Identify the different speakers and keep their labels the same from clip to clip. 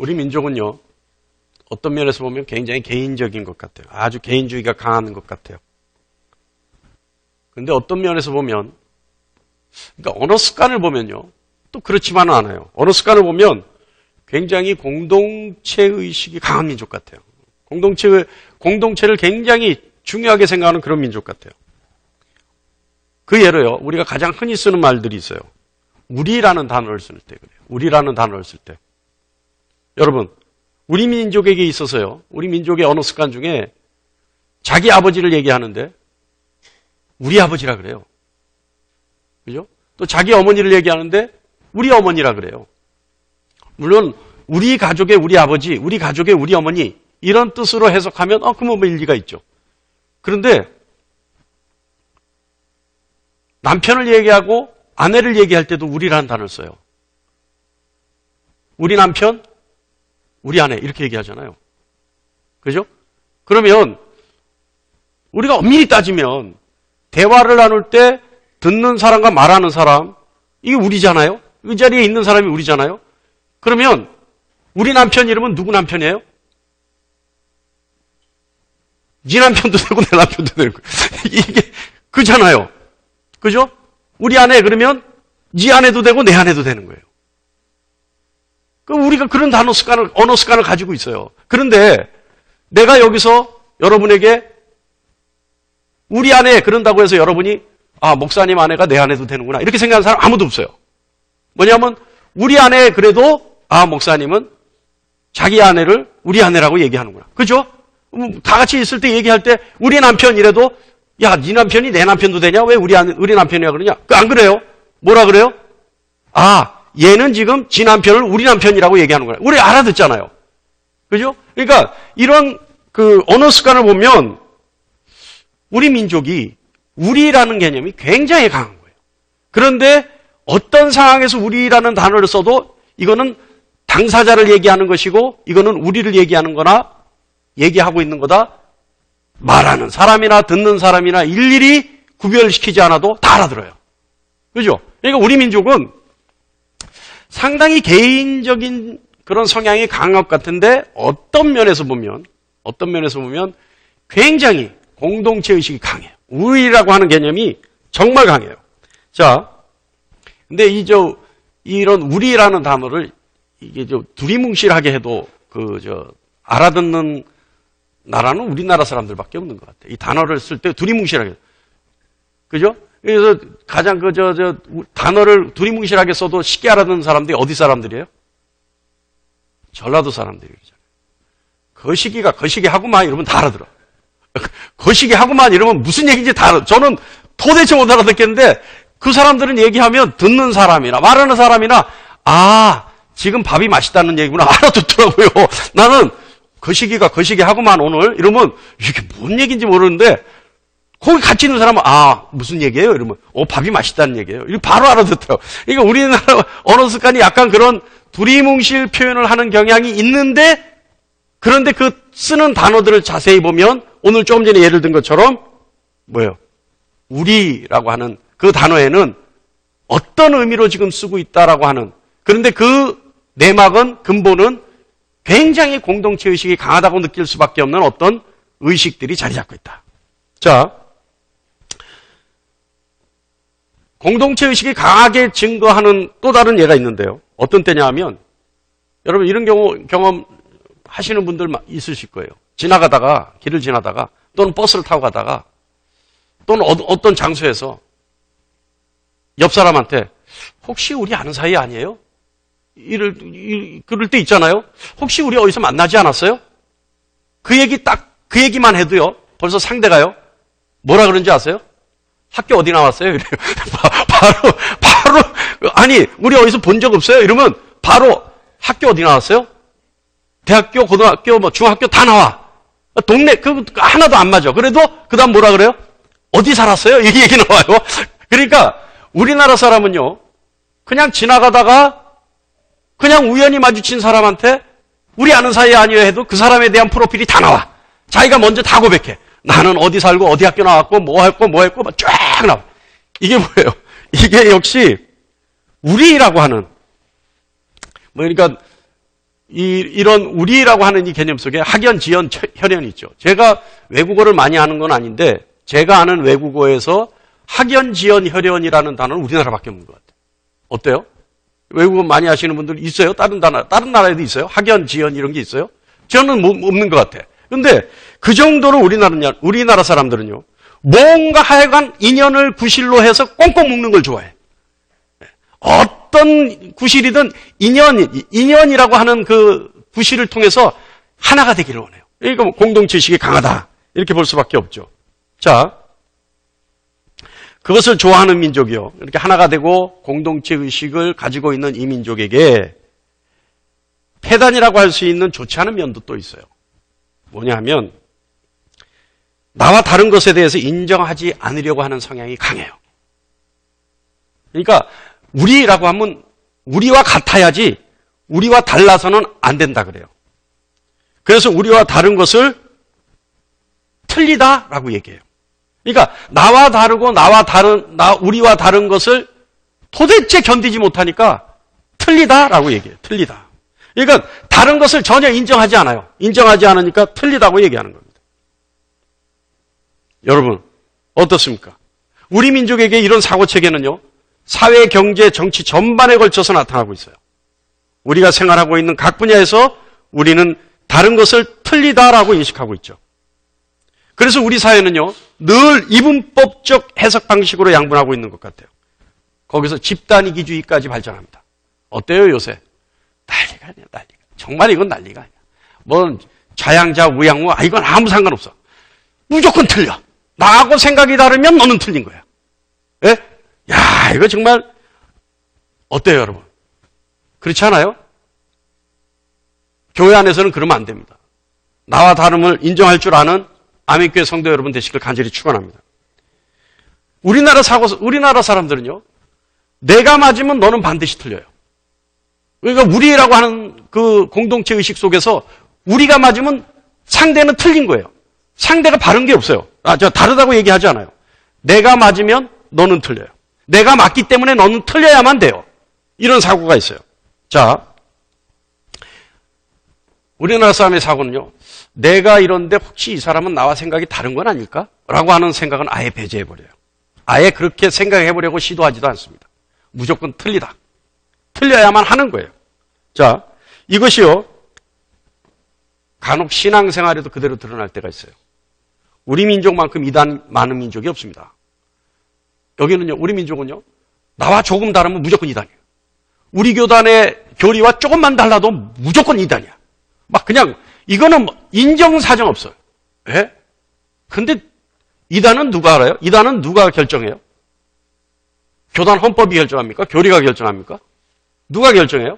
Speaker 1: 우리 민족은요, 어떤 면에서 보면 굉장히 개인적인 것 같아요. 아주 개인주의가 강한 것 같아요. 근데 어떤 면에서 보면, 그러니까 언어 습관을 보면요, 또 그렇지만은 않아요. 언어 습관을 보면 굉장히 공동체 의식이 강한 민족 같아요. 공동체를 굉장히 중요하게 생각하는 그런 민족 같아요. 그 예로요, 우리가 가장 흔히 쓰는 말들이 있어요. 우리라는 단어를 쓸 때 그래요. 우리라는 단어를 쓸 때. 여러분, 우리 민족에게 있어서요, 우리 민족의 언어 습관 중에 자기 아버지를 얘기하는데 우리 아버지라 그래요. 그죠? 또 자기 어머니를 얘기하는데 우리 어머니라 그래요. 물론 우리 가족의 우리 아버지, 우리 가족의 우리 어머니 이런 뜻으로 해석하면 그러면 뭐 일리가 있죠. 그런데 남편을 얘기하고 아내를 얘기할 때도 우리라는 단어를 써요. 우리 남편, 우리 아내 이렇게 얘기하잖아요. 그죠? 그러면 우리가 엄밀히 따지면 대화를 나눌 때 듣는 사람과 말하는 사람 이게 우리잖아요. 이 자리에 있는 사람이 우리잖아요. 그러면 우리 남편 이름은 누구 남편이에요? 네 남편도 되고 내 남편도 되고 이게 그잖아요. 그죠? 우리 아내 그러면 네 아내도 되고 내 아내도 되는 거예요. 우리가 그런 언어 습관을 가지고 있어요. 그런데 내가 여기서 여러분에게 우리 아내 그런다고 해서 여러분이 목사님 아내가 내 아내도 되는구나 이렇게 생각하는 사람 아무도 없어요. 뭐냐면 우리 아내 그래도 목사님은 자기 아내를 우리 아내라고 얘기하는구나. 그죠? 다 같이 있을 때 얘기할 때 우리 남편이라도 야, 네 남편이 내 남편도 되냐? 왜 우리 남편이야 그러냐? 안 그래요? 뭐라 그래요? 얘는 지금 지 남편을 우리 남편이라고 얘기하는 거야. 우리 알아듣잖아요. 그죠? 그러니까 이런 언어 습관을 보면 우리 민족이 우리라는 개념이 굉장히 강한 거예요. 그런데 어떤 상황에서 우리라는 단어를 써도 이거는 당사자를 얘기하는 것이고 이거는 우리를 얘기하는 거나 얘기하고 있는 거다. 말하는 사람이나 듣는 사람이나 일일이 구별시키지 않아도 다 알아들어요. 그죠? 그러니까 우리 민족은 상당히 개인적인 그런 성향이 강한 것 같은데 어떤 면에서 보면 굉장히 공동체 의식이 강해요. 우리라고 하는 개념이 정말 강해요. 자, 근데 이런 우리라는 단어를 이게 두리뭉실하게 해도 알아듣는 나라는 우리나라 사람들밖에 없는 것 같아요. 이 단어를 쓸 때 두리뭉실하게. 그죠? 그래서 가장 단어를 두리뭉실하게 써도 쉽게 알아듣는 사람들이 어디 사람들이에요? 전라도 사람들이잖아요. 거시기 하구만 이러면 다 알아들어. 거시기 하구만 이러면 무슨 얘기인지 다 알아. 저는 도대체 못 알아듣겠는데 그 사람들은 얘기하면 듣는 사람이나 말하는 사람이나 지금 밥이 맛있다는 얘기구나 알아듣더라고요. 나는 거시기가 거시기 하구만 오늘 이러면 이게 뭔 얘기인지 모르는데 거기 같이 있는 사람은 무슨 얘기예요? 이러면 밥이 맛있다는 얘기예요. 이거 바로 알아듣더라고요. 그러니까 우리나라 언어 습관이 약간 그런 두리뭉실 표현을 하는 경향이 있는데 그런데 그 쓰는 단어들을 자세히 보면 오늘 조금 전에 예를 든 것처럼 뭐예요? 우리라고 하는 그 단어에는 어떤 의미로 지금 쓰고 있다라고 하는 그런데 그 내막은 근본은 굉장히 공동체 의식이 강하다고 느낄 수밖에 없는 어떤 의식들이 자리 잡고 있다. 자, 공동체 의식이 강하게 증거하는 또 다른 예가 있는데요. 어떤 때냐 하면 여러분 이런 경험 하시는 분들 있으실 거예요. 길을 지나다가 또는 버스를 타고 가다가 또는 어떤 장소에서 옆 사람한테 혹시 우리 아는 사이 아니에요? 그럴 때 있잖아요. 혹시 우리 어디서 만나지 않았어요? 그 얘기만 해도요. 벌써 상대가요. 뭐라 그런지 아세요? 학교 어디 나왔어요? 이래요. 바로 아니 우리 어디서 본 적 없어요? 이러면 바로 학교 어디 나왔어요? 대학교, 고등학교, 중학교 다 나와. 동네 하나도 안 맞아. 그래도 그다음 뭐라 그래요? 어디 살았어요? 이 얘기 나와요. 그러니까 우리나라 사람은요. 그냥 지나가다가 그냥 우연히 마주친 사람한테 우리 아는 사이 아니에요 해도 그 사람에 대한 프로필이 다 나와. 자기가 먼저 다 고백해. 나는 어디 살고 어디 학교 나왔고 뭐 했고 쫙 나와. 이게 뭐예요? 이게 역시 우리라고 하는 그러니까 이런 우리라고 하는 이 개념 속에 학연, 지연, 혈연이 있죠. 제가 외국어를 많이 아는 건 아닌데 제가 아는 외국어에서 학연, 지연, 혈연이라는 단어는 우리나라밖에 없는 것 같아요. 어때요? 외국어 많이 하시는 분들 있어요? 다른 나라에도 있어요? 학연, 지연 이런 게 있어요? 저는 없는 것 같아. 근데 그 정도로 우리나라 사람들은요, 뭔가 하여간 인연을 구실로 해서 꽁꽁 묶는 걸 좋아해. 어떤 구실이든 인연이라고 하는 그 구실을 통해서 하나가 되기를 원해요. 그러니까 공동체 의식이 강하다. 이렇게 볼 수밖에 없죠. 자, 그것을 좋아하는 민족이요. 이렇게 하나가 되고 공동체 의식을 가지고 있는 이 민족에게 폐단이라고 할 수 있는 좋지 않은 면도 또 있어요. 뭐냐 하면 나와 다른 것에 대해서 인정하지 않으려고 하는 성향이 강해요. 그러니까 우리라고 하면 우리와 같아야지 우리와 달라서는 안 된다 그래요. 그래서 우리와 다른 것을 틀리다라고 얘기해요. 그러니까 나와 다르고 우리와 다른 것을 도대체 견디지 못하니까 틀리다라고 얘기해요. 틀리다. 그러니까 다른 것을 전혀 인정하지 않아요. 인정하지 않으니까 틀리다고 얘기하는 겁니다. 여러분 어떻습니까? 우리 민족에게 이런 사고체계는요, 사회, 경제, 정치 전반에 걸쳐서 나타나고 있어요. 우리가 생활하고 있는 각 분야에서 우리는 다른 것을 틀리다라고 인식하고 있죠. 그래서 우리 사회는요, 늘 이분법적 해석 방식으로 양분하고 있는 것 같아요. 거기서 집단이기주의까지 발전합니다. 어때요, 요새? 난리가 아니야, 난리가. 정말 이건 난리가 아니야. 뭐 좌양자, 우양우, 이건 아무 상관없어. 무조건 틀려. 나하고 생각이 다르면 너는 틀린 거야. 예? 야, 이거 정말 어때요, 여러분? 그렇지 않아요? 교회 안에서는 그러면 안 됩니다. 나와 다름을 인정할 줄 아는 아멘교회 성도 여러분 되시길 간절히 축원합니다. 우리나라 사람들은요, 내가 맞으면 너는 반드시 틀려요. 그러니까 우리라고 하는 그 공동체 의식 속에서 우리가 맞으면 상대는 틀린 거예요. 상대가 바른 게 없어요. 저 다르다고 얘기하지 않아요. 내가 맞으면 너는 틀려요. 내가 맞기 때문에 너는 틀려야만 돼요. 이런 사고가 있어요. 자, 우리나라 사람의 사고는요, 내가 이런데 혹시 이 사람은 나와 생각이 다른 건 아닐까? 라고 하는 생각은 아예 배제해버려요. 아예 그렇게 생각해보려고 시도하지도 않습니다. 무조건 틀리다. 틀려야만 하는 거예요. 자, 이것이요, 간혹 신앙생활에도 그대로 드러날 때가 있어요. 우리 민족만큼 이단 많은 민족이 없습니다. 여기는요, 우리 민족은요, 나와 조금 다르면 무조건 이단이에요. 우리 교단의 교리와 조금만 달라도 무조건 이단이야. 막 그냥 이거는 인정사정 없어요. 예? 근데 이단은 누가 알아요? 이단은 누가 결정해요? 교단 헌법이 결정합니까? 교리가 결정합니까? 누가 결정해요?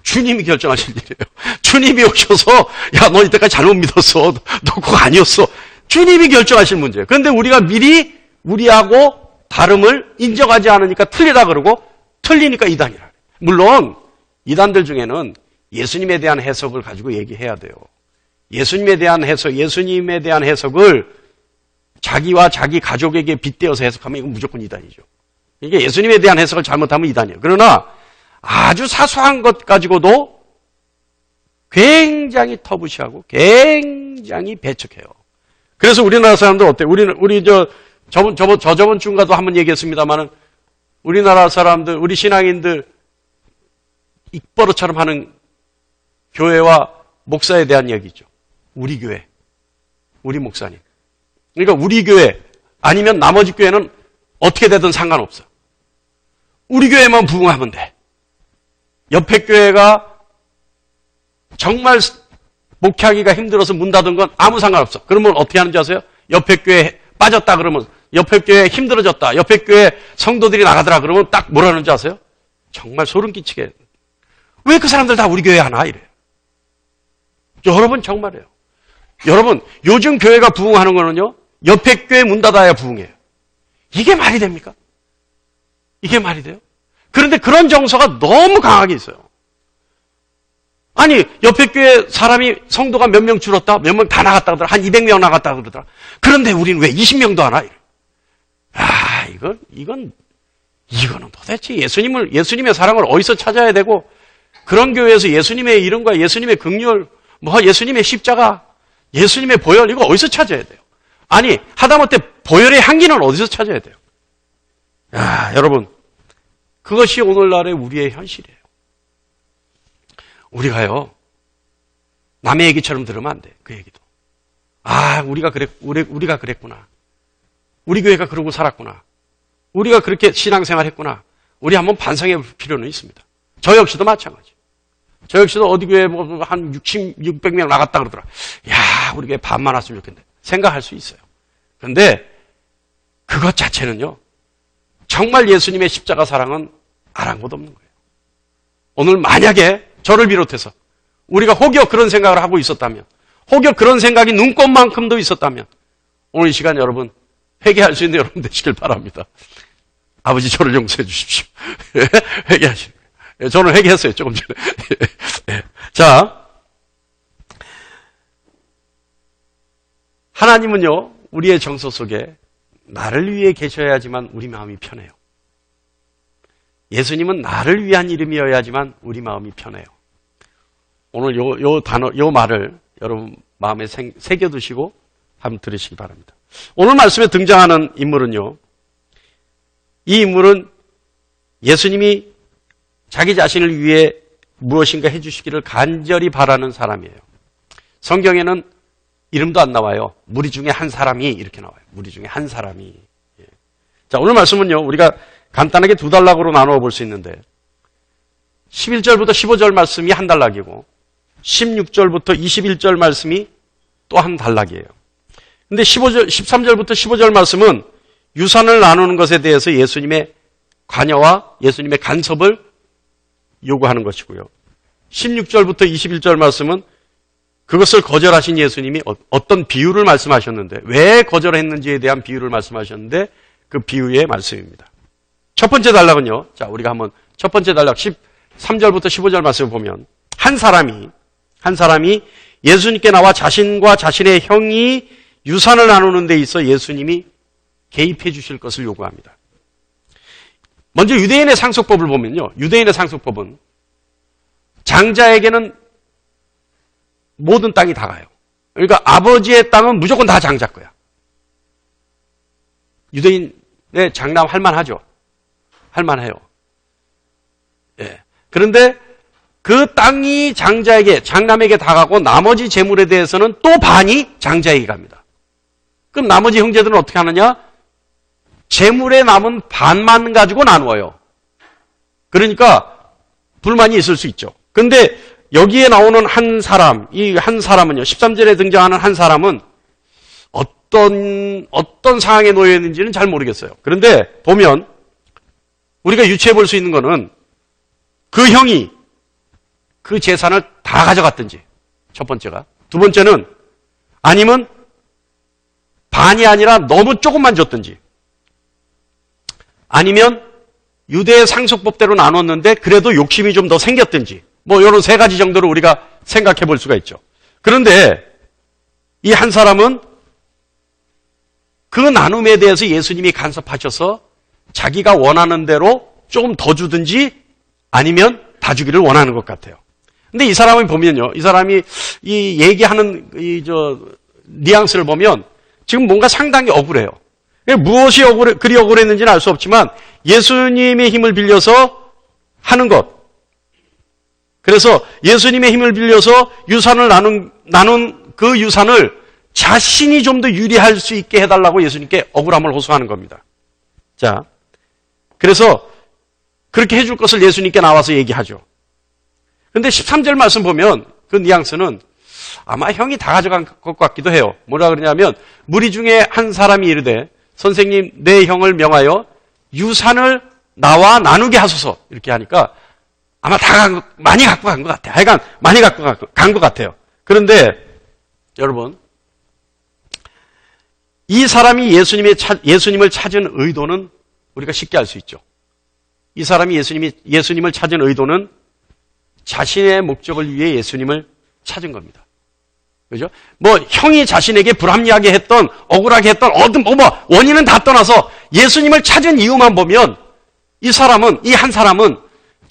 Speaker 1: 주님이 결정하실 일이에요. 주님이 오셔서 야, 너 이때까지 잘못 믿었어. 너 그거 아니었어. 주님이 결정하실 문제예요. 그런데 우리가 미리 우리하고 다름을 인정하지 않으니까 틀리다 그러고 틀리니까 이단이라. 물론 이단들 중에는 예수님에 대한 해석을 가지고 얘기해야 돼요. 예수님에 대한 해석을 자기와 자기 가족에게 빗대어서 해석하면 이건 무조건 이단이죠. 이게 예수님에 대한 해석을 잘못하면 이단이에요. 그러나 아주 사소한 것 가지고도 굉장히 터부시하고 굉장히 배척해요. 그래서 우리나라 사람들 어때요? 저번 주인가도 한번 얘기했습니다만은 우리나라 사람들, 우리 신앙인들 입버릇처럼 하는 교회와 목사에 대한 얘기죠. 우리 교회, 우리 목사님. 그러니까 우리 교회 아니면 나머지 교회는 어떻게 되든 상관없어. 우리 교회만 부흥하면 돼. 옆에 교회가 정말 목회하기가 힘들어서 문 닫은 건 아무 상관없어. 그러면 어떻게 하는지 아세요? 옆에 교회 빠졌다 그러면 옆에 교회 힘들어졌다. 옆에 교회 성도들이 나가더라 그러면 딱 뭐라는지 아세요? 정말 소름 끼치게. 왜 그 사람들 다 우리 교회 하나? 이래요. 여러분 정말이에요. 여러분 요즘 교회가 부흥하는 거는요, 옆에 교회 문 닫아야 부흥해요. 이게 말이 됩니까? 이게 말이 돼요? 그런데 그런 정서가 너무 강하게 있어요. 아니 옆에 교회 사람이 성도가 몇 명 줄었다, 몇 명 다 나갔다 그러더라, 한 200명 나갔다 그러더라. 그런데 우리는 왜 20명도 안 와? 이거는 도대체 예수님의 사랑을 어디서 찾아야 되고 그런 교회에서 예수님의 이름과 예수님의 긍휼, 예수님의 십자가, 예수님의 보혈, 이거 어디서 찾아야 돼요? 아니, 하다못해 보혈의 향기는 어디서 찾아야 돼요? 야, 여러분, 그것이 오늘날의 우리의 현실이에요. 우리가요, 남의 얘기처럼 들으면 안 돼, 그 얘기도. 우리가 그랬구나. 우리 교회가 그러고 살았구나. 우리가 그렇게 신앙생활 했구나. 우리 한번 반성해 볼 필요는 있습니다. 저 역시도 마찬가지. 저 역시도 어디 교회에 한 600명 나갔다 그러더라. 야, 우리 교회 반만 왔으면 좋겠는데. 생각할 수 있어요. 그런데 그것 자체는요, 정말 예수님의 십자가 사랑은 아랑곳 없는 거예요. 오늘 만약에 저를 비롯해서 우리가 혹여 그런 생각을 하고 있었다면, 혹여 그런 생각이 눈꽃만큼도 있었다면, 오늘 이 시간 여러분 회개할 수 있는 여러분 되시길 바랍니다. 아버지 저를 용서해 주십시오. 회개하시는 거예요. 저는 회개했어요, 조금 전에. 자, 하나님은요, 우리의 정서 속에 나를 위해 계셔야지만 우리 마음이 편해요. 예수님은 나를 위한 이름이어야지만 우리 마음이 편해요. 오늘 요 말을 여러분 마음에 새겨두시고 한번 들으시기 바랍니다. 오늘 말씀에 등장하는 인물은요, 이 인물은 예수님이 자기 자신을 위해 무엇인가 해주시기를 간절히 바라는 사람이에요. 성경에는 이름도 안 나와요. 무리 중에 한 사람이 이렇게 나와요. 무리 중에 한 사람이. 자, 오늘 말씀은요, 우리가 간단하게 두 단락으로 나누어 볼 수 있는데 11절부터 15절 말씀이 한 단락이고 16절부터 21절 말씀이 또 한 단락이에요. 근데 13절부터 15절 말씀은 유산을 나누는 것에 대해서 예수님의 관여와 예수님의 간섭을 요구하는 것이고요. 16절부터 21절 말씀은 그것을 거절하신 예수님이 어떤 비유를 말씀하셨는데, 왜 거절했는지에 대한 비유를 말씀하셨는데, 그 비유의 말씀입니다. 첫 번째 단락은요, 자, 우리가 한번 첫 번째 단락 13절부터 15절 말씀을 보면, 한 사람이 예수님께 나와 자신과 자신의 형이 유산을 나누는 데 있어 예수님이 개입해 주실 것을 요구합니다. 먼저 유대인의 상속법을 보면요, 유대인의 상속법은 장자에게는 모든 땅이 다 가요. 그러니까 아버지의 땅은 무조건 다 장자 거야. 유대인의 장남 할만하죠. 할만해요. 예. 그런데 그 땅이 장남에게 다 가고 나머지 재물에 대해서는 또 반이 장자에게 갑니다. 그럼 나머지 형제들은 어떻게 하느냐? 재물에 남은 반만 가지고 나누어요. 그러니까 불만이 있을 수 있죠. 근데 여기에 나오는 한 사람, 이 한 사람은요, 13절에 등장하는 한 사람은 어떤 상황에 놓여 있는지는 잘 모르겠어요. 그런데 보면 우리가 유추해 볼 수 있는 거는 그 형이 그 재산을 다 가져갔든지, 첫 번째가. 두 번째는 아니면 반이 아니라 너무 조금만 줬든지, 아니면 유대의 상속법대로 나눴는데 그래도 욕심이 좀 더 생겼든지, 이런 세 가지 정도로 우리가 생각해 볼 수가 있죠. 그런데 이 한 사람은 그 나눔에 대해서 예수님이 간섭하셔서 자기가 원하는 대로 조금 더 주든지 아니면 다 주기를 원하는 것 같아요. 근데 이 사람을 보면요, 이 사람이 이 얘기하는 뉘앙스를 보면 지금 뭔가 상당히 억울해요. 무엇이 그리 억울했는지는 알 수 없지만 예수님의 힘을 빌려서 하는 것. 그래서 예수님의 힘을 빌려서 유산을 나눈 그 유산을 자신이 좀 더 유리할 수 있게 해달라고 예수님께 억울함을 호소하는 겁니다. 자, 그래서 그렇게 해줄 것을 예수님께 나와서 얘기하죠. 그런데 13절 말씀 보면 그 뉘앙스는 아마 형이 다 가져간 것 같기도 해요. 뭐라 그러냐면 무리 중에 한 사람이 이르되 선생님 내 형을 명하여 유산을 나와 나누게 하소서, 이렇게 하니까 아마 많이 갖고 간 것 같아요. 하여간 많이 갖고 간 것 같아요. 그런데 여러분, 이 사람이 예수님을 찾은 의도는 우리가 쉽게 알 수 있죠. 이 사람이 예수님을 찾은 의도는 자신의 목적을 위해 예수님을 찾은 겁니다. 그죠? 형이 자신에게 불합리하게 했던, 억울하게 했던, 원인은 다 떠나서 예수님을 찾은 이유만 보면 이 한 사람은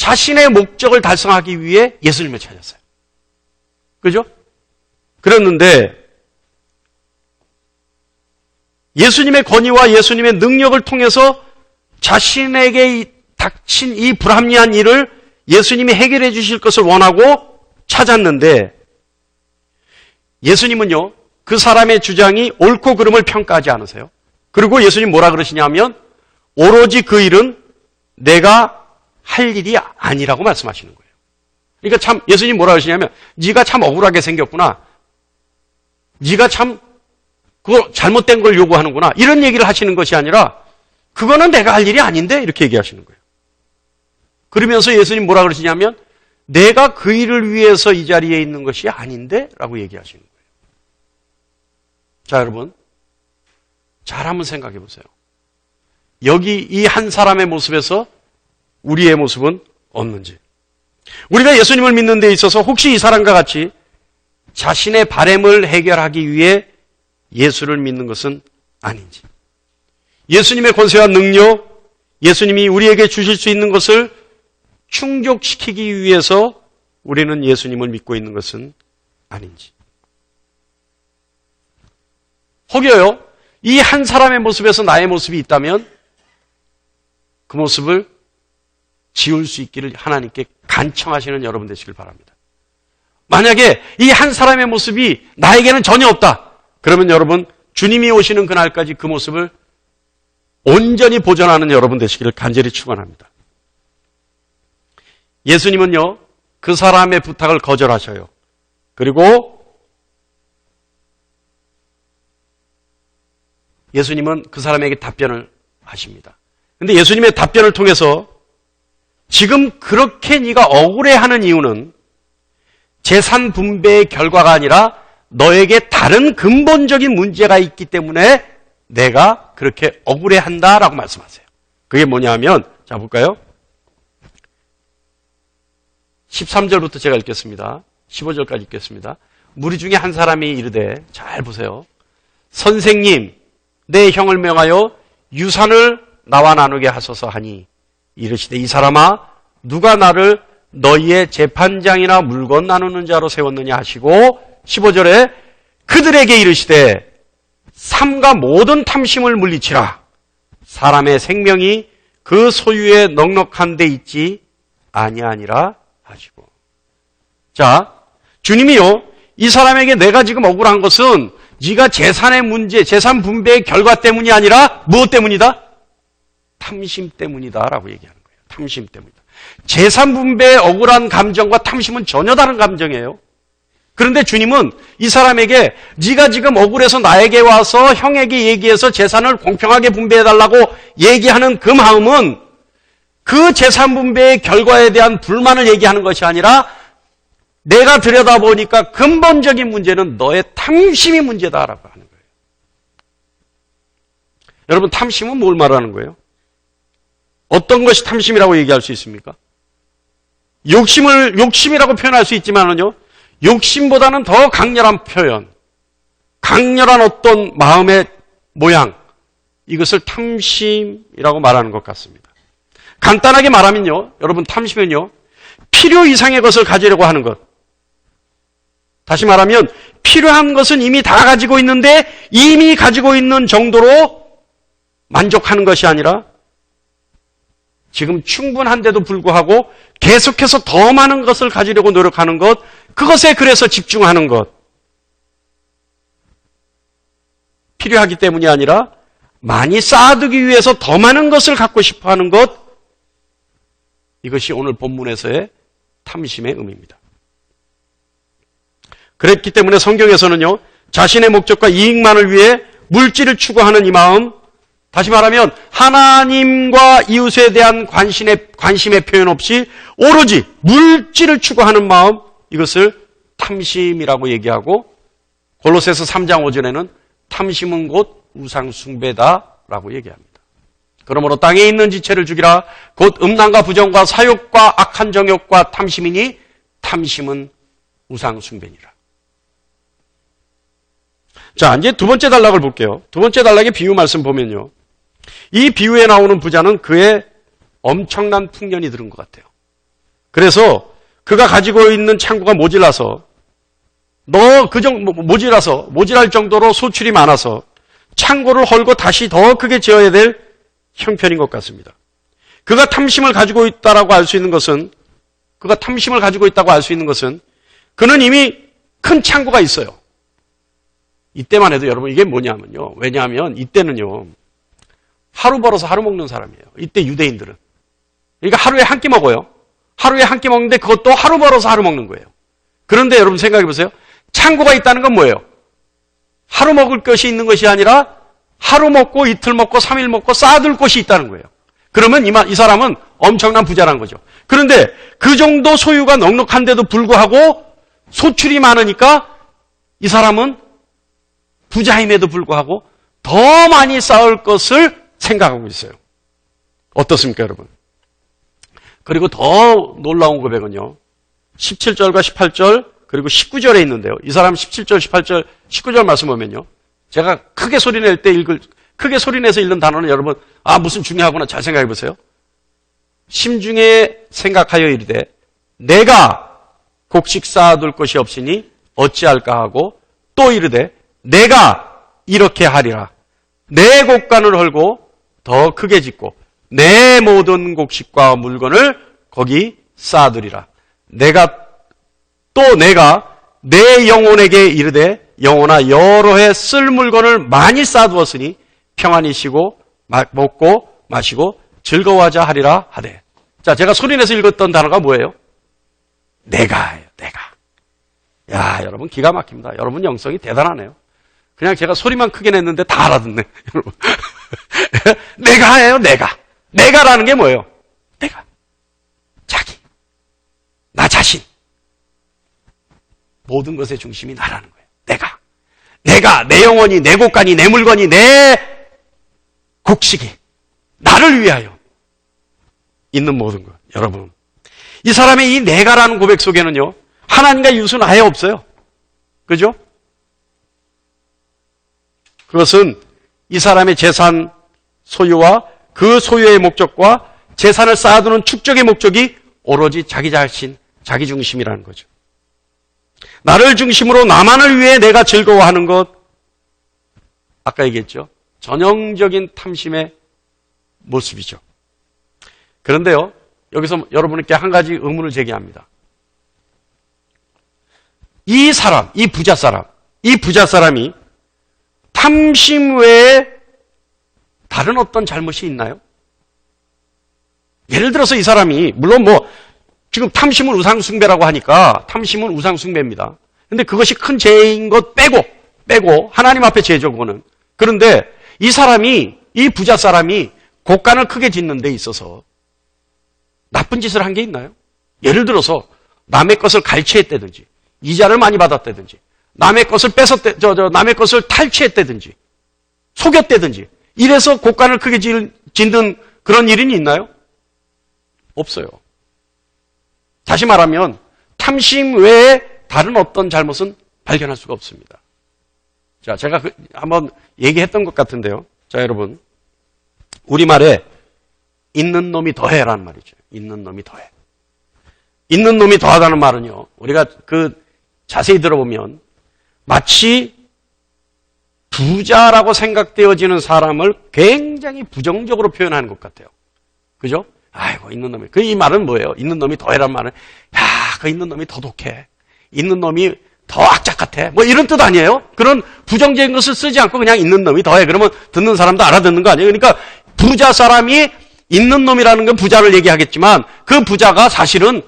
Speaker 1: 자신의 목적을 달성하기 위해 예수님을 찾았어요. 그죠? 그랬는데 예수님의 권위와 예수님의 능력을 통해서 자신에게 닥친 이 불합리한 일을 예수님이 해결해 주실 것을 원하고 찾았는데 예수님은요, 그 사람의 주장이 옳고 그름을 평가하지 않으세요. 그리고 예수님 뭐라 그러시냐면 오로지 그 일은 내가 할 일이 아니라고 말씀하시는 거예요. 그러니까 참 예수님 뭐라 그러시냐면 네가 참 억울하게 생겼구나. 네가 참 그거 잘못된 걸 요구하는구나. 이런 얘기를 하시는 것이 아니라 그거는 내가 할 일이 아닌데 이렇게 얘기하시는 거예요. 그러면서 예수님 뭐라 그러시냐면 내가 그 일을 위해서 이 자리에 있는 것이 아닌데 라고 얘기하시는 거예요. 자, 여러분 잘 한번 생각해 보세요. 여기 이 한 사람의 모습에서 우리의 모습은 없는지. 우리가 예수님을 믿는 데 있어서 혹시 이 사람과 같이 자신의 바램을 해결하기 위해 예수를 믿는 것은 아닌지. 예수님의 권세와 능력, 예수님이 우리에게 주실 수 있는 것을 충족시키기 위해서 우리는 예수님을 믿고 있는 것은 아닌지. 혹여요, 이 한 사람의 모습에서 나의 모습이 있다면 그 모습을 지울 수 있기를 하나님께 간청하시는 여러분 되시길 바랍니다. 만약에 이 한 사람의 모습이 나에게는 전혀 없다. 그러면 여러분 주님이 오시는 그날까지 그 모습을 온전히 보존하는 여러분 되시기를 간절히 축원합니다. 예수님은요, 그 사람의 부탁을 거절하셔요. 그리고 예수님은 그 사람에게 답변을 하십니다. 근데 예수님의 답변을 통해서 지금 그렇게 네가 억울해하는 이유는 재산 분배의 결과가 아니라 너에게 다른 근본적인 문제가 있기 때문에 내가 그렇게 억울해한다라고 말씀하세요. 그게 뭐냐면, 자 볼까요? 13절부터 제가 읽겠습니다. 15절까지 읽겠습니다. 무리 중에 한 사람이 이르되, 잘 보세요. 선생님, 내 형을 명하여 유산을 나와 나누게 하소서 하니 이르시되, 이 사람아, 누가 나를 너희의 재판장이나 물건 나누는 자로 세웠느냐 하시고, 15절에 그들에게 이르시되 삼가 모든 탐심을 물리치라. 사람의 생명이 그 소유에 넉넉한 데 있지 아니하니라 하시고. 자, 주님이요, 이 사람에게 내가 지금 억울한 것은 네가 재산의 문제, 재산 분배의 결과 때문이 아니라 무엇 때문이다? 탐심 때문이다라고 얘기하는 거예요. 탐심 때문이다. 재산 분배의 억울한 감정과 탐심은 전혀 다른 감정이에요. 그런데 주님은 이 사람에게 네가 지금 억울해서 나에게 와서 형에게 얘기해서 재산을 공평하게 분배해달라고 얘기하는 그 마음은 그 재산 분배의 결과에 대한 불만을 얘기하는 것이 아니라 내가 들여다보니까 근본적인 문제는 너의 탐심이 문제다라고 하는 거예요. 여러분, 탐심은 뭘 말하는 거예요? 어떤 것이 탐심이라고 얘기할 수 있습니까? 욕심이라고 표현할 수 있지만은요, 욕심보다는 더 강렬한 표현, 강렬한 어떤 마음의 모양, 이것을 탐심이라고 말하는 것 같습니다. 간단하게 말하면요, 여러분, 탐심은요, 필요 이상의 것을 가지려고 하는 것. 다시 말하면 필요한 것은 이미 다 가지고 있는데 이미 가지고 있는 정도로 만족하는 것이 아니라 지금 충분한데도 불구하고 계속해서 더 많은 것을 가지려고 노력하는 것, 그것에 그래서 집중하는 것. 필요하기 때문이 아니라 많이 쌓아두기 위해서 더 많은 것을 갖고 싶어하는 것, 이것이 오늘 본문에서의 탐심의 의미입니다. 그랬기 때문에 성경에서는요, 자신의 목적과 이익만을 위해 물질을 추구하는 이 마음, 다시 말하면 하나님과 이웃에 대한 관심의 표현 없이 오로지 물질을 추구하는 마음, 이것을 탐심이라고 얘기하고, 골로새서 3장 5절에는 탐심은 곧 우상숭배다라고 얘기합니다. 그러므로 땅에 있는 지체를 죽이라. 곧 음란과 부정과 사욕과 악한 정욕과 탐심이니 탐심은 우상숭배니라. 자, 이제 두 번째 단락을 볼게요. 두 번째 단락의 비유 말씀 보면요, 이 비유에 나오는 부자는 그의 엄청난 풍년이 들은 것 같아요. 그래서 그가 가지고 있는 창고가 모질라서 모질할 정도로 소출이 많아서 창고를 헐고 다시 더 크게 지어야 될 형편인 것 같습니다. 그가 탐심을 가지고 있다고 알 수 있는 것은 그는 이미 큰 창고가 있어요. 이때만 해도 여러분 이게 뭐냐면요. 왜냐하면 이때는요. 하루 벌어서 하루 먹는 사람이에요. 이때 유대인들은. 그러니까 하루에 한 끼 먹어요. 하루에 한 끼 먹는데 그것도 하루 벌어서 하루 먹는 거예요. 그런데 여러분 생각해 보세요. 창고가 있다는 건 뭐예요? 하루 먹을 것이 있는 것이 아니라 하루 먹고 이틀 먹고 3일 먹고 쌓아둘 것이 있다는 거예요. 그러면 이 사람은 엄청난 부자라는 거죠. 그런데 그 정도 소유가 넉넉한데도 불구하고 소출이 많으니까 이 사람은 부자임에도 불구하고 더 많이 쌓을 것을 생각하고 있어요. 어떻습니까, 여러분? 그리고 더 놀라운 고백은요. 17절과 18절 그리고 19절에 있는데요. 이 사람 17절, 18절, 19절 말씀 보면요. 제가 크게 소리내서 읽는 단어는 여러분 무슨 중요하구나 잘 생각해 보세요. 심중에 생각하여 이르되 내가 곡식 쌓아둘 것이 없으니 어찌할까 하고 또 이르되 내가 이렇게 하리라. 내 곡간을 헐고 더 크게 짓고 내 모든 곡식과 물건을 거기 쌓아두리라. 내가 내 영혼에게 이르되 영혼아 여러 해 쓸 물건을 많이 쌓아두었으니 평안히 쉬고 먹고 마시고 즐거워하자 하리라 하되. 자, 제가 소리내서 읽었던 단어가 뭐예요? 내가예요. 내가. 야, 여러분 기가 막힙니다. 여러분 영성이 대단하네요. 그냥 제가 소리만 크게 냈는데 다 알아듣네. 여러분. 내가예요. 내가. 내가라는 게 뭐예요? 내가. 자기. 나 자신. 모든 것의 중심이 나라는 거예요. 내가, 내 영혼이, 내 곡간이, 내 물건이, 내 곡식이 나를 위하여 있는 모든 것. 여러분, 이 사람의 이 내가라는 고백 속에는요. 하나님과 유수는 아예 없어요. 그죠? 그것은 이 사람의 재산 소유와 그 소유의 목적과 재산을 쌓아두는 축적의 목적이 오로지 자기 자신, 자기 중심이라는 거죠. 나를 중심으로 나만을 위해 내가 즐거워하는 것. 아까 얘기했죠. 전형적인 탐심의 모습이죠. 그런데요. 여기서 여러분께 한 가지 의문을 제기합니다. 이 부자 사람이 탐심 외에 다른 어떤 잘못이 있나요? 예를 들어서 이 사람이 물론 지금 탐심은 우상숭배라고 하니까 탐심은 우상숭배입니다. 근데 그것이 큰 죄인 것 빼고 하나님 앞에 죄죠, 그거는. 그런데 이 부자 사람이 곡간을 크게 짓는 데 있어서 나쁜 짓을 한 게 있나요? 예를 들어서 남의 것을 갈취했다든지 이자를 많이 받았다든지 남의 것을 남의 것을 탈취했다든지 속였다든지 이래서 곡간을 크게 짓는 그런 일인이 있나요? 없어요. 다시 말하면 탐심 외에 다른 어떤 잘못은 발견할 수가 없습니다. 자, 제가 한번 얘기했던 것 같은데요. 자, 여러분. 우리말에 있는 놈이 더해라는 말이죠. 있는 놈이 더해. 있는 놈이 더하다는 말은요. 우리가 자세히 들어보면 마치 부자라고 생각되어지는 사람을 굉장히 부정적으로 표현하는 것 같아요. 그죠? 아이고, 있는 놈이. 이 말은 뭐예요? 있는 놈이 더해란 말은, 그 있는 놈이 더 독해. 있는 놈이 더 악착 같아. 이런 뜻 아니에요? 그런 부정적인 것을 쓰지 않고 그냥 있는 놈이 더해. 그러면 듣는 사람도 알아듣는 거 아니에요? 그러니까 부자 사람이 있는 놈이라는 건 부자를 얘기하겠지만 그 부자가 사실은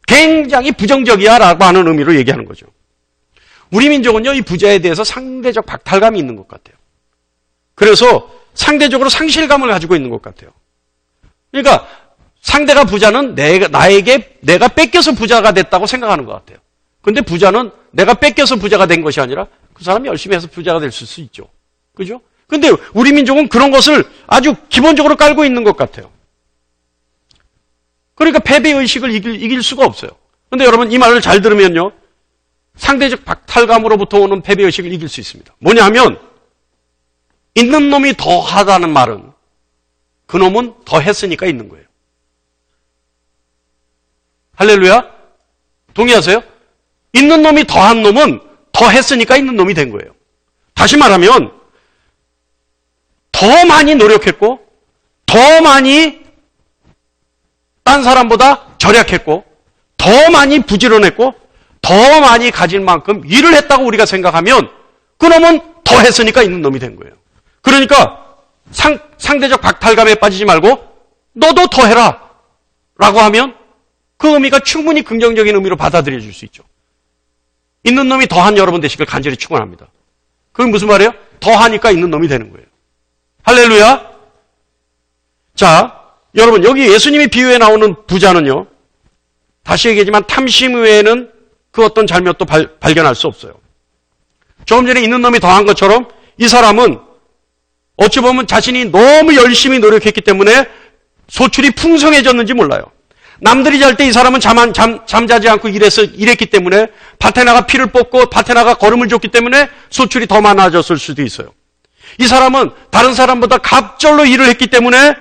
Speaker 1: 굉장히 부정적이야라고 하는 의미로 얘기하는 거죠. 우리 민족은요, 이 부자에 대해서 상대적 박탈감이 있는 것 같아요. 그래서 상대적으로 상실감을 가지고 있는 것 같아요. 그러니까 상대가 부자는 내가 뺏겨서 부자가 됐다고 생각하는 것 같아요. 근데 부자는 내가 뺏겨서 부자가 된 것이 아니라 그 사람이 열심히 해서 부자가 될 수 있죠. 그죠? 근데 우리 민족은 그런 것을 아주 기본적으로 깔고 있는 것 같아요. 그러니까 패배의식을 이길 수가 없어요. 근데 여러분 이 말을 잘 들으면요. 상대적 박탈감으로부터 오는 패배의식을 이길 수 있습니다. 뭐냐 하면 있는 놈이 더 하다는 말은 그 놈은 더 했으니까 있는 거예요. 할렐루야? 동의하세요? 있는 놈이 더한 놈은 더 했으니까 있는 놈이 된 거예요. 다시 말하면 더 많이 노력했고 더 많이 딴 사람보다 절약했고 더 많이 부지런했고 더 많이 가질 만큼 일을 했다고 우리가 생각하면 그 놈은 더 했으니까 있는 놈이 된 거예요. 그러니까 상대적 박탈감에 빠지지 말고 너도 더 해라 라고 하면 그 의미가 충분히 긍정적인 의미로 받아들여질 수 있죠. 있는 놈이 더한 여러분 되시길 간절히 축원합니다. 그게 무슨 말이에요? 더하니까 있는 놈이 되는 거예요. 할렐루야. 자, 여러분 여기 예수님이 비유에 나오는 부자는요. 다시 얘기하지만 탐심 외에는 그 어떤 잘못도 발견할 수 없어요. 조금 전에 있는 놈이 더한 것처럼 이 사람은 어찌 보면 자신이 너무 열심히 노력했기 때문에 소출이 풍성해졌는지 몰라요. 남들이 잘 때 이 사람은 잠자지 않고 일했기 때문에 밭에 나가 피를 뽑고 밭에 나가 거름을 줬기 때문에 소출이 더 많아졌을 수도 있어요. 이 사람은 다른 사람보다 갑절로 일을 했기 때문에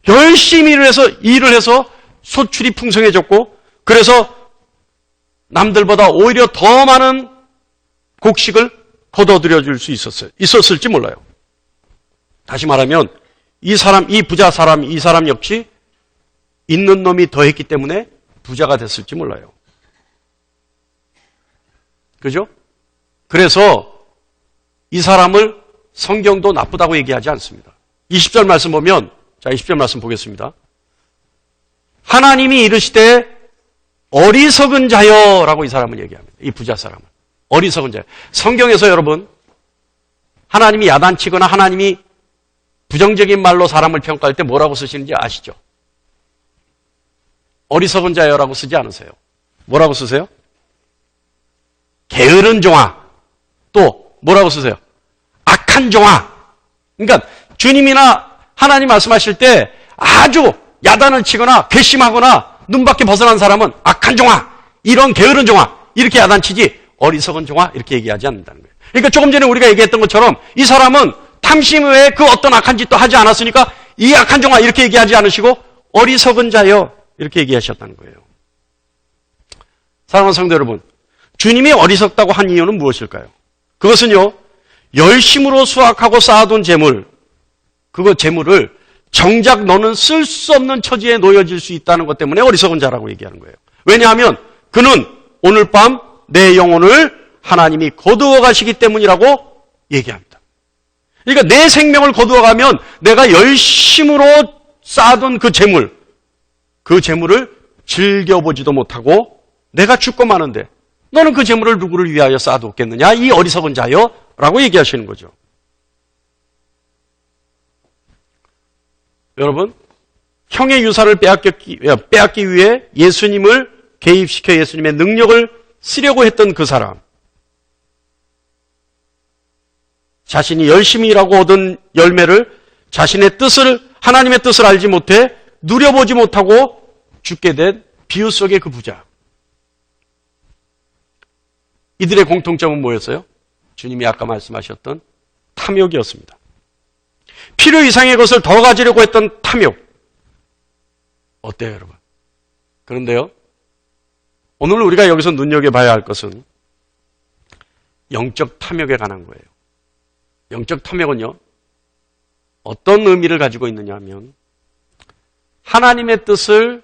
Speaker 1: 열심히 일을 해서 소출이 풍성해졌고 그래서 남들보다 오히려 더 많은 곡식을 거둬들여 줄 수 있었을지 몰라요. 다시 말하면 이 사람 역시 있는 놈이 더했기 때문에 부자가 됐을지 몰라요. 그죠? 그래서 이 사람을 성경도 나쁘다고 얘기하지 않습니다. 20절 말씀 보면, 자, 20절 말씀 보겠습니다. 하나님이 이르시되 어리석은 자여라고 이 사람을 얘기합니다. 이 부자 사람을. 어리석은 자여. 성경에서 여러분, 하나님이 야단치거나 하나님이 부정적인 말로 사람을 평가할 때 뭐라고 쓰시는지 아시죠? 어리석은 자여라고 쓰지 않으세요. 뭐라고 쓰세요? 게으른 종아. 또 뭐라고 쓰세요? 악한 종아. 그러니까 주님이나 하나님 말씀하실 때 아주 야단을 치거나 괘씸하거나 눈밖에 벗어난 사람은 악한 종아, 이런 게으른 종아 이렇게 야단치지 어리석은 종아 이렇게 얘기하지 않는다는 거예요. 그러니까 조금 전에 우리가 얘기했던 것처럼 이 사람은 탐심 외에 그 어떤 악한 짓도 하지 않았으니까 이 악한 종아 이렇게 얘기하지 않으시고 어리석은 자여 이렇게 얘기하셨다는 거예요. 사랑하는 성도 여러분, 주님이 어리석다고 한 이유는 무엇일까요? 그것은요, 열심으로 수확하고 쌓아둔 재물을 정작 너는 쓸 수 없는 처지에 놓여질 수 있다는 것 때문에 어리석은 자라고 얘기하는 거예요. 왜냐하면 그는 오늘 밤 내 영혼을 하나님이 거두어 가시기 때문이라고 얘기합니다. 그러니까 내 생명을 거두어 가면 내가 열심으로 쌓아둔 그 재물을 즐겨보지도 못하고 내가 죽고 마는데 너는 그 재물을 누구를 위하여 쌓아뒀겠느냐? 이 어리석은 자여 라고 얘기하시는 거죠. 여러분, 형의 유산을 빼앗기 위해 예수님을 개입시켜 예수님의 능력을 쓰려고 했던 그 사람, 자신이 열심히 일하고 얻은 열매를 하나님의 뜻을 알지 못해 누려보지 못하고 죽게 된 비유 속의 그 부자. 이들의 공통점은 뭐였어요? 주님이 아까 말씀하셨던 탐욕이었습니다. 필요 이상의 것을 더 가지려고 했던 탐욕. 어때요, 여러분? 그런데요, 오늘 우리가 여기서 눈여겨봐야 할 것은 영적 탐욕에 관한 거예요. 영적 탐욕은요, 어떤 의미를 가지고 있느냐 하면 하나님의 뜻을,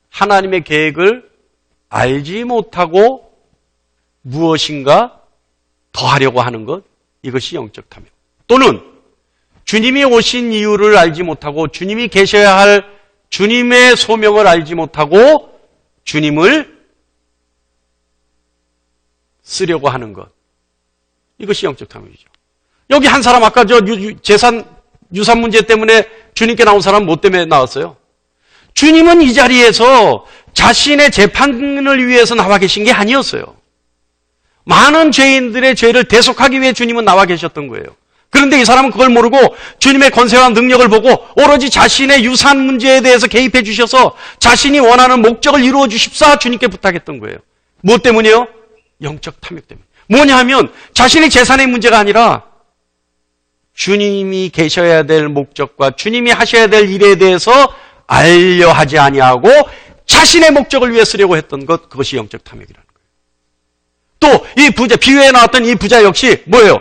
Speaker 1: 하나님의 계획을 알지 못하고 무엇인가 더 하려고 하는 것, 이것이 영적 탐욕. 또는 주님이 오신 이유를 알지 못하고 주님이 계셔야 할 주님의 소명을 알지 못하고 주님을 쓰려고 하는 것, 이것이 영적 탐욕이죠. 여기 한 사람 아까 유산 문제 때문에 주님께 나온 사람 뭐 때문에 나왔어요? 주님은 이 자리에서 자신의 재판을 위해서 나와 계신 게 아니었어요. 많은 죄인들의 죄를 대속하기 위해 주님은 나와 계셨던 거예요. 그런데 이 사람은 그걸 모르고 주님의 권세와 능력을 보고 오로지 자신의 유산 문제에 대해서 개입해 주셔서 자신이 원하는 목적을 이루어 주십사 주님께 부탁했던 거예요. 무엇 때문이에요? 영적 탐욕 때문에. 뭐냐 하면 자신의 재산의 문제가 아니라 주님이 계셔야 될 목적과 주님이 하셔야 될 일에 대해서 알려 하지 아니하고 자신의 목적을 위해 쓰려고 했던 것, 그것이 영적 탐욕이라는 거예요. 또 이 부자, 비유에 나왔던 이 부자 역시 뭐예요?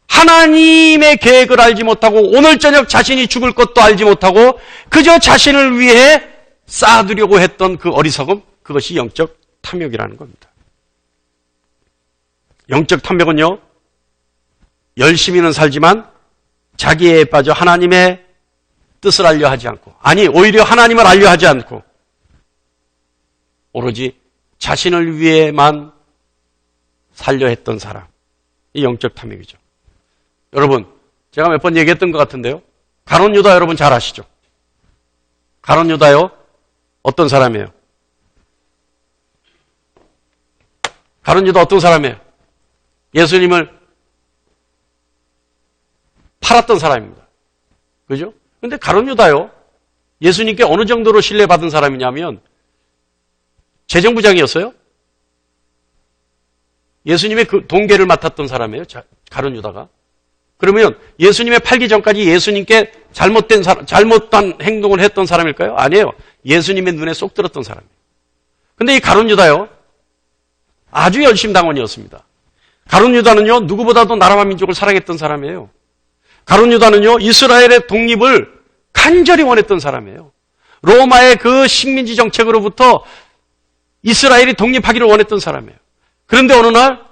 Speaker 1: 하나님의 계획을 알지 못하고 오늘 저녁 자신이 죽을 것도 알지 못하고 그저 자신을 위해 쌓아두려고 했던 그 어리석음, 그것이 영적 탐욕이라는 겁니다. 영적 탐욕은요, 열심히는 살지만 자기에 빠져 하나님의 뜻을 알려 하지 않고, 아니 오히려 하나님을 알려 하지 않고 오로지 자신을 위해만 살려 했던 사람, 이 영적 탐욕이죠. 여러분, 제가 몇 번 얘기했던 것 같은데요, 가룟 유다 여러분 잘 아시죠? 가룟 유다요, 어떤 사람이에요? 가룟 유다 어떤 사람이에요? 예수님을 팔았던 사람입니다. 그죠? 근데 가룟 유다요, 예수님께 어느 정도로 신뢰받은 사람이냐면 재정부장이었어요. 예수님의 그 동계를 맡았던 사람이에요, 가룟 유다가. 그러면 예수님의 팔기 전까지 예수님께 잘못된 행동을 했던 사람일까요? 아니에요. 예수님의 눈에 쏙 들었던 사람이에요. 근데 이 가룟 유다요, 아주 열심당원이었습니다. 가룟 유다는요, 누구보다도 나라와 민족을 사랑했던 사람이에요. 가룟 유다는요, 이스라엘의 독립을 간절히 원했던 사람이에요. 로마의 그 식민지 정책으로부터 이스라엘이 독립하기를 원했던 사람이에요. 그런데 어느 날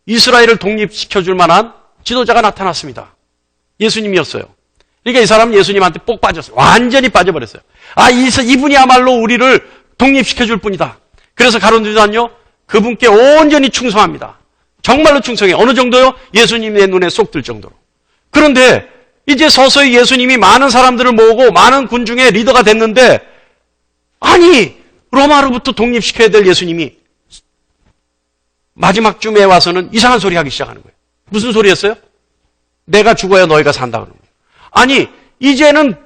Speaker 1: 이스라엘을 독립시켜줄 만한 지도자가 나타났습니다. 예수님이었어요. 그러니까 이 사람은 예수님한테 꼭 빠졌어요. 완전히 빠져버렸어요. 아, 이분이야말로 우리를 독립시켜줄 분이다. 그래서 가룟 유다는요, 그분께 온전히 충성합니다. 정말로 충성해요. 어느 정도요? 예수님의 눈에 쏙 들 정도로. 그런데 이제 서서히 예수님이 많은 사람들을 모으고 많은 군중의 리더가 됐는데, 아니 로마로부터 독립시켜야 될 예수님이 마지막 쯤에 와서는 이상한 소리 하기 시작하는 거예요. 무슨 소리였어요? 내가 죽어야 너희가 산다 그러는 거예요. 아니 이제는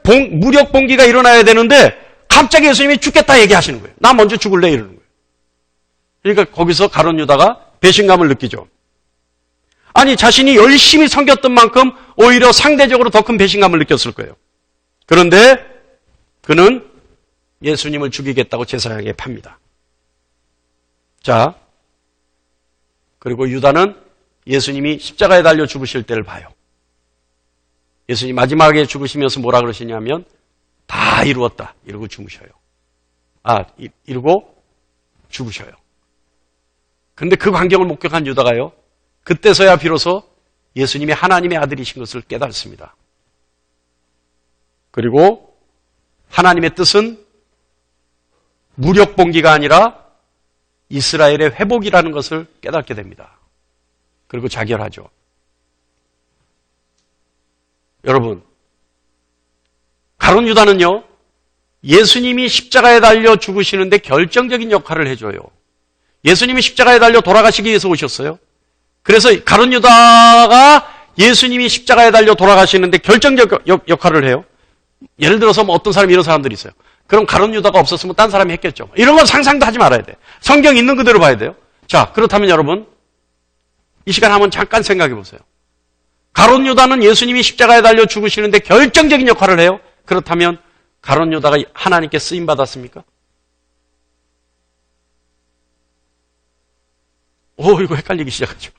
Speaker 1: 무력 봉기가 일어나야 되는데 갑자기 예수님이 죽겠다 얘기하시는 거예요. 나 먼저 죽을래 이러는 거예요. 그러니까 거기서 가룟 유다가 배신감을 느끼죠. 아니 자신이 열심히 섬겼던 만큼 오히려 상대적으로 더 큰 배신감을 느꼈을 거예요. 그런데 그는 예수님을 죽이겠다고 제사장에게 팝니다. 자, 그리고 유다는 예수님이 십자가에 달려 죽으실 때를 봐요. 예수님 마지막에 죽으시면서 뭐라 그러시냐면 다 이루었다 이러고 주무셔요. 이러고 죽으셔요. 그런데 그 광경을 목격한 유다가요, 그때서야 비로소 예수님이 하나님의 아들이신 것을 깨닫습니다. 그리고 하나님의 뜻은 무력봉기가 아니라 이스라엘의 회복이라는 것을 깨닫게 됩니다. 그리고 자결하죠. 여러분, 가룟 유다는요, 예수님이 십자가에 달려 죽으시는데 결정적인 역할을 해줘요. 예수님이 십자가에 달려 돌아가시기 위해서 오셨어요. 그래서 가룟 유다가 예수님이 십자가에 달려 돌아가시는데 결정적 역할을 해요. 예를 들어서 뭐 어떤 사람이 이런 사람들이 있어요. 그럼 가룟 유다가 없었으면 딴 사람이 했겠죠. 이런 건 상상도 하지 말아야 돼. 성경 있는 그대로 봐야 돼요. 자, 그렇다면 여러분, 이 시간 한번 잠깐 생각해 보세요. 가룟 유다는 예수님이 십자가에 달려 죽으시는데 결정적인 역할을 해요. 그렇다면 가룟 유다가 하나님께 쓰임 받았습니까? 이거 헷갈리기 시작하죠.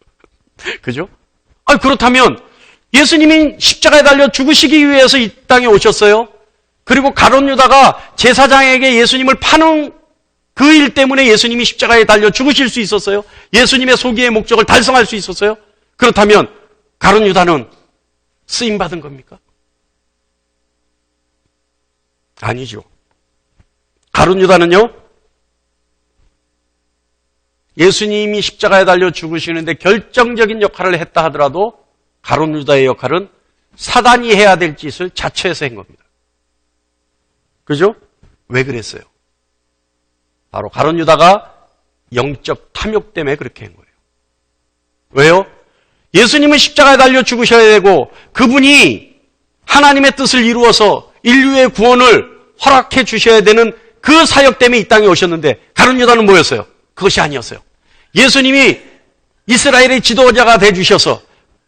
Speaker 1: 그죠? 그렇다면 예수님이 십자가에 달려 죽으시기 위해서 이 땅에 오셨어요. 그리고 가룟 유다가 제사장에게 예수님을 파는 그 일 때문에 예수님이 십자가에 달려 죽으실 수 있었어요. 예수님의 소기의 목적을 달성할 수 있었어요. 그렇다면 가룟 유다는 쓰임 받은 겁니까? 아니죠. 가룟 유다는요, 예수님이 십자가에 달려 죽으시는데 결정적인 역할을 했다 하더라도 가룟 유다의 역할은 사단이 해야 될 짓을 자처해서 한 겁니다. 그죠? 왜 그랬어요? 바로 가룟 유다가 영적 탐욕 때문에 그렇게 한 거예요. 왜요? 예수님은 십자가에 달려 죽으셔야 되고 그분이 하나님의 뜻을 이루어서 인류의 구원을 허락해 주셔야 되는 그 사역 때문에 이 땅에 오셨는데 가룟 유다는 뭐였어요? 그것이 아니었어요. 예수님이 이스라엘의 지도자가 되어주셔서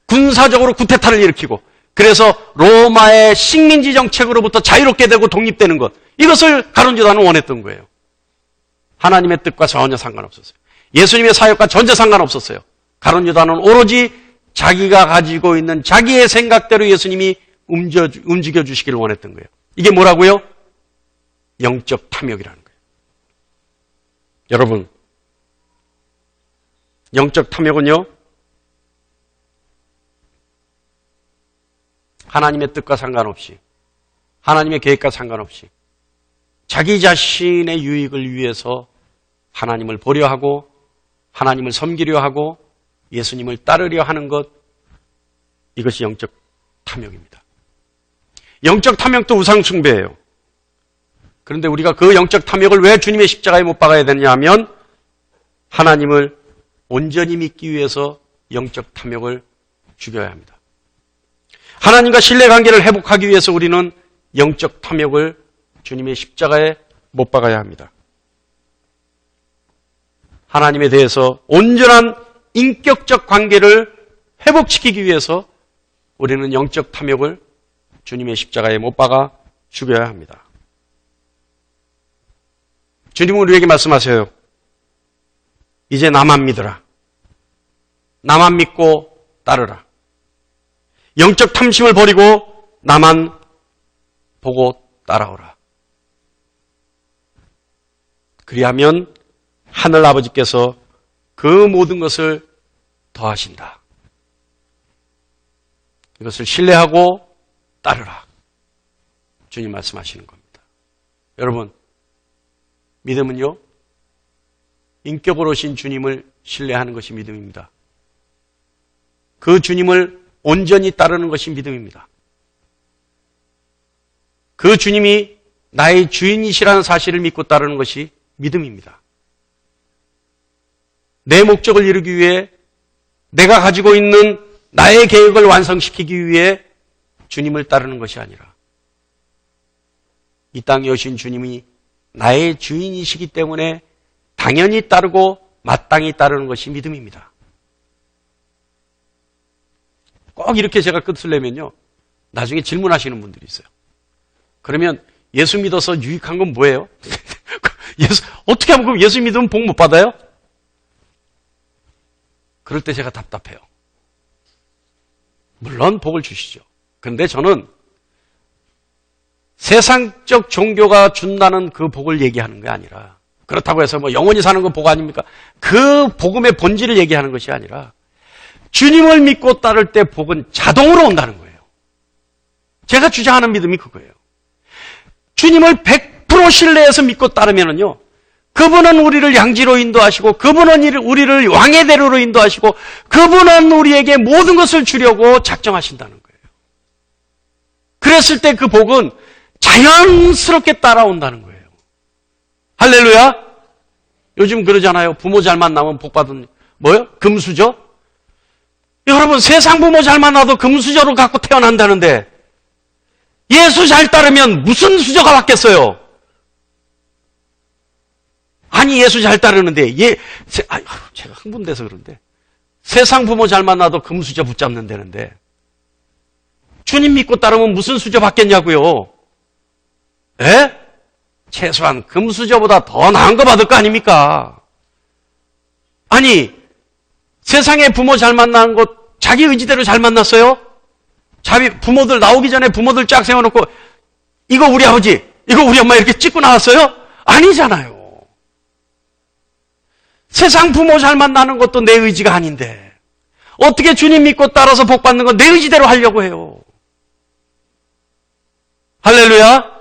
Speaker 1: 군사적으로 구테타를 일으키고 그래서 로마의 식민지 정책으로부터 자유롭게 되고 독립되는 것, 이것을 가룟 유다는 원했던 거예요. 하나님의 뜻과 전혀 상관없었어요. 예수님의 사역과 전혀 상관없었어요. 가룟 유다는 오로지 자기가 가지고 있는 자기의 생각대로 예수님이 움직여 주시기를 원했던 거예요. 이게 뭐라고요? 영적 탐욕이라는 거예요. 여러분, 영적 탐욕은요, 하나님의 뜻과 상관없이, 하나님의 계획과 상관없이 자기 자신의 유익을 위해서 하나님을 보려 하고 하나님을 섬기려 하고 예수님을 따르려 하는 것, 이것이 영적 탐욕입니다. 영적 탐욕도 우상 숭배예요. 그런데 우리가 그 영적 탐욕을 왜 주님의 십자가에 못 박아야 되느냐 하면 하나님을 온전히 믿기 위해서 영적 탐욕을 죽여야 합니다. 하나님과 신뢰관계를 회복하기 위해서 우리는 영적 탐욕을 주님의 십자가에 못 박아야 합니다. 하나님에 대해서 온전한 인격적 관계를 회복시키기 위해서 우리는 영적 탐욕을 주님의 십자가에 못 박아 죽여야 합니다. 주님은 우리에게 말씀하세요. 이제 나만 믿으라. 나만 믿고 따르라. 영적 탐심을 버리고 나만 보고 따라오라. 그리하면 하늘 아버지께서 그 모든 것을 더하신다. 이것을 신뢰하고 따르라. 주님 말씀하시는 겁니다. 여러분, 믿음은요, 인격으로 오신 주님을 신뢰하는 것이 믿음입니다. 그 주님을 온전히 따르는 것이 믿음입니다. 그 주님이 나의 주인이시라는 사실을 믿고 따르는 것이 믿음입니다. 내 목적을 이루기 위해 내가 가지고 있는 나의 계획을 완성시키기 위해 주님을 따르는 것이 아니라 이 땅에 오신 주님이 나의 주인이시기 때문에 당연히 따르고 마땅히 따르는 것이 믿음입니다. 꼭 이렇게 제가 끝을 내면요, 나중에 질문하시는 분들이 있어요. 그러면 예수 믿어서 유익한 건 뭐예요? 어떻게 하면 그럼 예수 믿으면 복 못 받아요? 그럴 때 제가 답답해요. 물론 복을 주시죠. 그런데 저는 세상적 종교가 준다는 그 복을 얘기하는 게 아니라, 그렇다고 해서 뭐 영원히 사는 건 복 아닙니까? 그 복음의 본질을 얘기하는 것이 아니라 주님을 믿고 따를 때 복은 자동으로 온다는 거예요. 제가 주장하는 믿음이 그거예요. 주님을 100% 신뢰해서 믿고 따르면은요, 그분은 우리를 양지로 인도하시고, 그분은 우리를 왕의 대로로 인도하시고, 그분은 우리에게 모든 것을 주려고 작정하신다는 거예요. 그랬을 때 그 복은 자연스럽게 따라온다는 거예요. 할렐루야? 요즘 그러잖아요. 부모 잘 만나면 복 받은, 뭐요? 금수저? 여러분, 세상 부모 잘 만나도 금수저로 갖고 태어난다는데, 예수 잘 따르면 무슨 수저가 받겠어요? 아니, 예수 잘 따르는데, 제가 흥분돼서 그런데, 세상 부모 잘 만나도 금수저 붙잡는다는데, 주님 믿고 따르면 무슨 수저 받겠냐고요? 에? 최소한 금수저보다 더 나은 거 받을 거 아닙니까? 아니, 세상에 부모 잘 만난 것 자기 의지대로 잘 만났어요? 부모들 나오기 전에 부모들 쫙 세워놓고 이거 우리 아버지, 이거 우리 엄마 이렇게 찍고 나왔어요? 아니잖아요. 세상 부모 잘 만나는 것도 내 의지가 아닌데 어떻게 주님 믿고 따라서 복 받는 건 내 의지대로 하려고 해요? 할렐루야?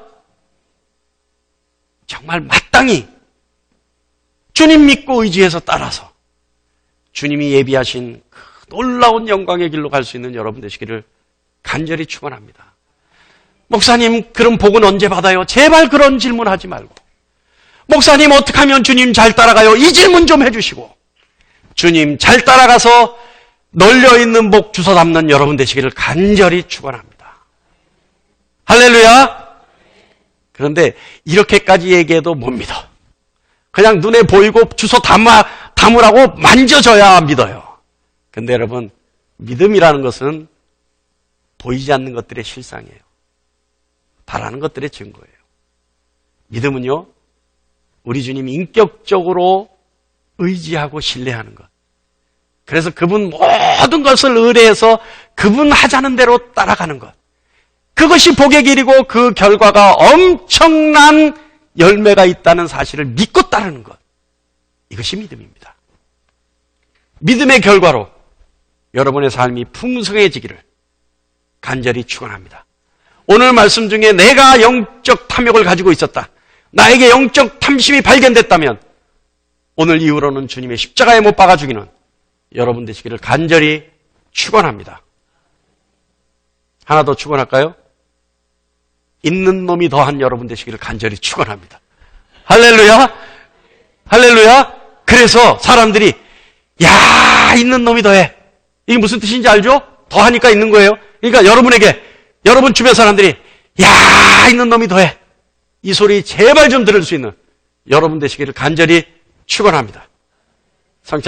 Speaker 1: 정말 마땅히 주님 믿고 의지해서 따라서 주님이 예비하신 그 놀라운 영광의 길로 갈 수 있는 여러분 되시기를 간절히 축원합니다. 목사님, 그럼 복은 언제 받아요? 제발 그런 질문하지 말고, 목사님 어떻게 하면 주님 잘 따라가요? 이 질문 좀 해주시고, 주님 잘 따라가서 널려있는 복 주워 담는 여러분 되시기를 간절히 축원합니다. 할렐루야. 그런데 이렇게까지 얘기해도 못 믿어. 그냥 눈에 보이고 주워 담으라고 만져줘야 믿어요. 근데 여러분, 믿음이라는 것은 보이지 않는 것들의 실상이에요. 바라는 것들의 증거예요. 믿음은요, 우리 주님이 인격적으로 의지하고 신뢰하는 것. 그래서 그분 모든 것을 의뢰해서 그분 하자는 대로 따라가는 것. 그것이 복의 길이고 그 결과가 엄청난 열매가 있다는 사실을 믿고 따르는 것. 이것이 믿음입니다. 믿음의 결과로 여러분의 삶이 풍성해지기를 간절히 축원합니다. 오늘 말씀 중에 내가 영적 탐욕을 가지고 있었다. 나에게 영적 탐심이 발견됐다면 오늘 이후로는 주님의 십자가에 못 박아 죽이는 여러분 되시기를 간절히 축원합니다. 하나 더 축원할까요? 있는 놈이 더한 여러분 되시기를 간절히 축원합니다. 할렐루야! 할렐루야! 그래서 사람들이 야, 있는 놈이 더해. 이게 무슨 뜻인지 알죠? 더하니까 있는 거예요. 그러니까 여러분에게 여러분 주변 사람들이 야, 있는 놈이 더해. 이 소리 제발 좀 들을 수 있는 여러분 되시기를 간절히 축원합니다.